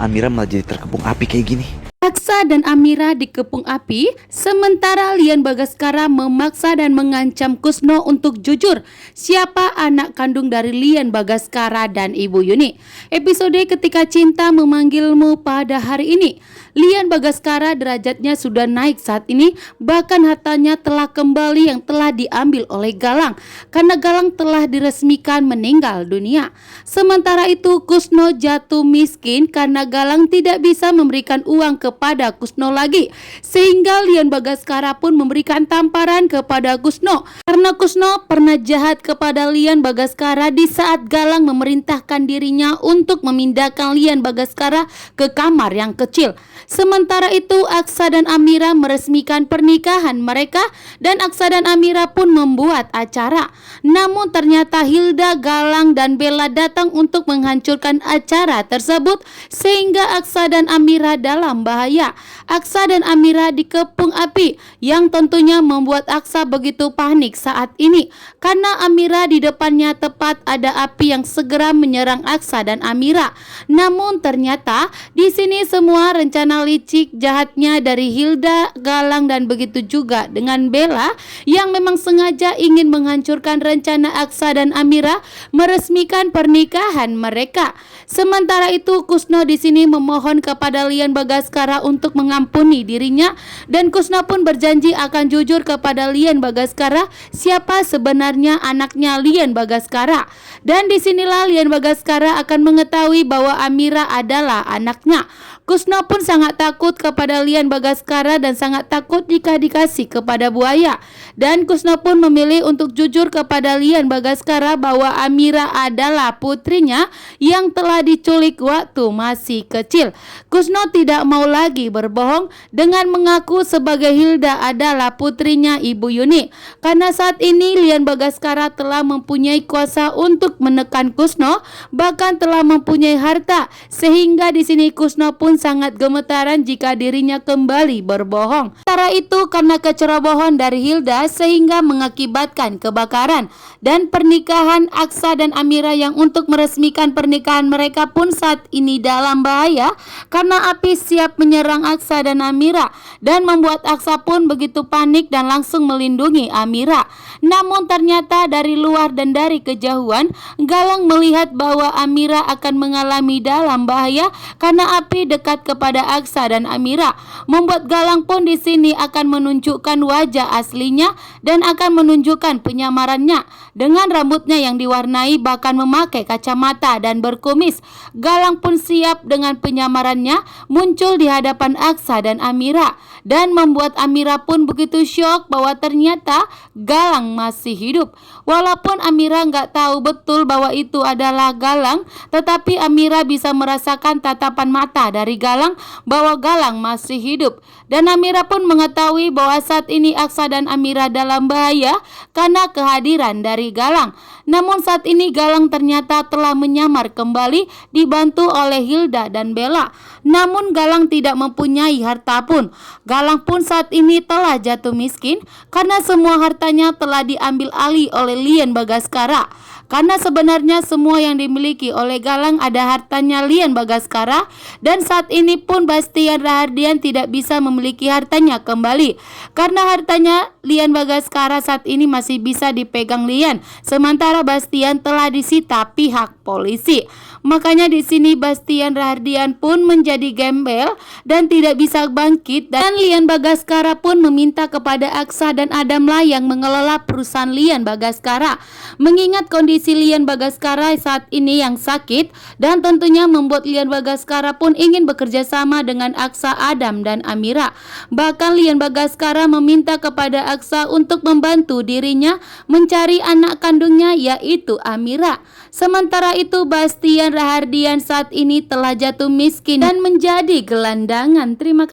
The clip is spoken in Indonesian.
Amira malah jadi terkepung api kayak gini? Aksa dan Amira dikepung api, sementara Lian Bagaskara memaksa dan mengancam Kusno untuk jujur siapa anak kandung dari Lian Bagaskara dan Ibu Yuni. Episode Ketika Cinta Memanggilmu pada hari ini, Lian Bagaskara derajatnya sudah naik saat ini, bahkan hartanya telah kembali yang telah diambil oleh Galang karena Galang telah diresmikan meninggal dunia. Sementara itu Kusno jatuh miskin karena Galang tidak bisa memberikan uang kepada Kusno lagi, sehingga Lian Bagaskara pun memberikan tamparan kepada Kusno karena Kusno pernah jahat kepada Lian Bagaskara di saat Galang memerintahkan dirinya untuk memindahkan Lian Bagaskara ke kamar yang kecil. Sementara itu Aksa dan Amira meresmikan pernikahan mereka dan Aksa dan Amira pun membuat acara. Namun ternyata Hilda, Galang dan Bella datang untuk menghancurkan acara tersebut sehingga Aksa dan Amira dalam bahaya. Aksa dan Amira dikepung api yang tentunya membuat Aksa begitu panik saat ini karena Amira di depannya tepat ada api yang segera menyerang Aksa dan Amira. Namun ternyata di sini semua rencana licik jahatnya dari Hilda, Galang dan begitu juga dengan Bella yang memang sengaja ingin menghancurkan rencana Aksa dan Amira meresmikan pernikahan mereka. Sementara itu Kusno di sini memohon kepada Lian Bagaskara untuk mengampuni dirinya dan Kusno pun berjanji akan jujur kepada Lian Bagaskara siapa sebenarnya anaknya Lian Bagaskara. Dan disinilah Lian Bagaskara akan mengetahui bahwa Amira adalah anaknya. Kusno pun sangat takut kepada Lian Bagaskara dan sangat takut jika dikasih kepada buaya. Dan Kusno pun memilih untuk jujur kepada Lian Bagaskara bahwa Amira adalah putrinya yang telah diculik waktu masih kecil. Kusno tidak mau lagi berbohong dengan mengaku sebagai Hilda adalah putrinya Ibu Yuni. Karena saat ini Lian Bagaskara telah mempunyai kuasa untuk menekan Kusno, bahkan telah mempunyai harta, sehingga di sini Kusno pun sangat gemetaran jika dirinya kembali berbohong. Sementara itu karena kecerobohan dari Hilda sehingga mengakibatkan kebakaran dan pernikahan Aksa dan Amira yang untuk meresmikan pernikahan mereka pun saat ini dalam bahaya karena api siap menyerang Aksa dan Amira dan membuat Aksa pun begitu panik dan langsung melindungi Amira. Namun ternyata dari luar dan dari kejauhan Galang melihat bahwa Amira akan mengalami dalam bahaya karena api dekat kepada Aksa dan Amira, membuat Galang pun di sini akan menunjukkan wajah aslinya dan akan menunjukkan penyamarannya dengan rambutnya yang diwarnai bahkan memakai kacamata dan berkumis. Galang pun siap dengan penyamarannya muncul di hadapan Aksa dan Amira dan membuat Amira pun begitu syok bahwa ternyata Galang masih hidup. Walaupun Amira nggak tahu betul bahwa itu adalah Galang, tetapi Amira bisa merasakan tatapan mata dari Galang bahwa Galang masih hidup. Dan Amira pun mengetahui bahwa saat ini Aksa dan Amira dalam bahaya karena kehadiran dari Galang. Namun saat ini Galang ternyata telah menyamar kembali dibantu oleh Hilda dan Bella. Namun Galang tidak mempunyai harta pun. Galang pun saat ini telah jatuh miskin karena semua hartanya telah diambil alih oleh Lian Bagaskara. Karena sebenarnya semua yang dimiliki oleh Galang ada hartanya Lian Bagaskara dan saat ini pun Bastian Rahardian tidak bisa memiliki hartanya kembali karena hartanya Lian Bagaskara saat ini masih bisa dipegang Lian, sementara Bastian telah disita pihak polisi. Makanya di sini Bastian Rahardian pun menjadi gembel dan tidak bisa bangkit dan Lian Bagaskara pun meminta kepada Aksa dan Adamlah yang mengelola perusahaan Lian Bagaskara. Mengingat kondisi Lian Bagaskara saat ini yang sakit dan tentunya membuat Lian Bagaskara pun ingin bekerja sama dengan Aksa, Adam dan Amira. Bahkan Lian Bagaskara meminta kepada Aksa untuk membantu dirinya mencari anak kandungnya yaitu Amira. Sementara itu Bastian Rahardian saat ini telah jatuh miskin dan menjadi gelandangan. Terima kasih.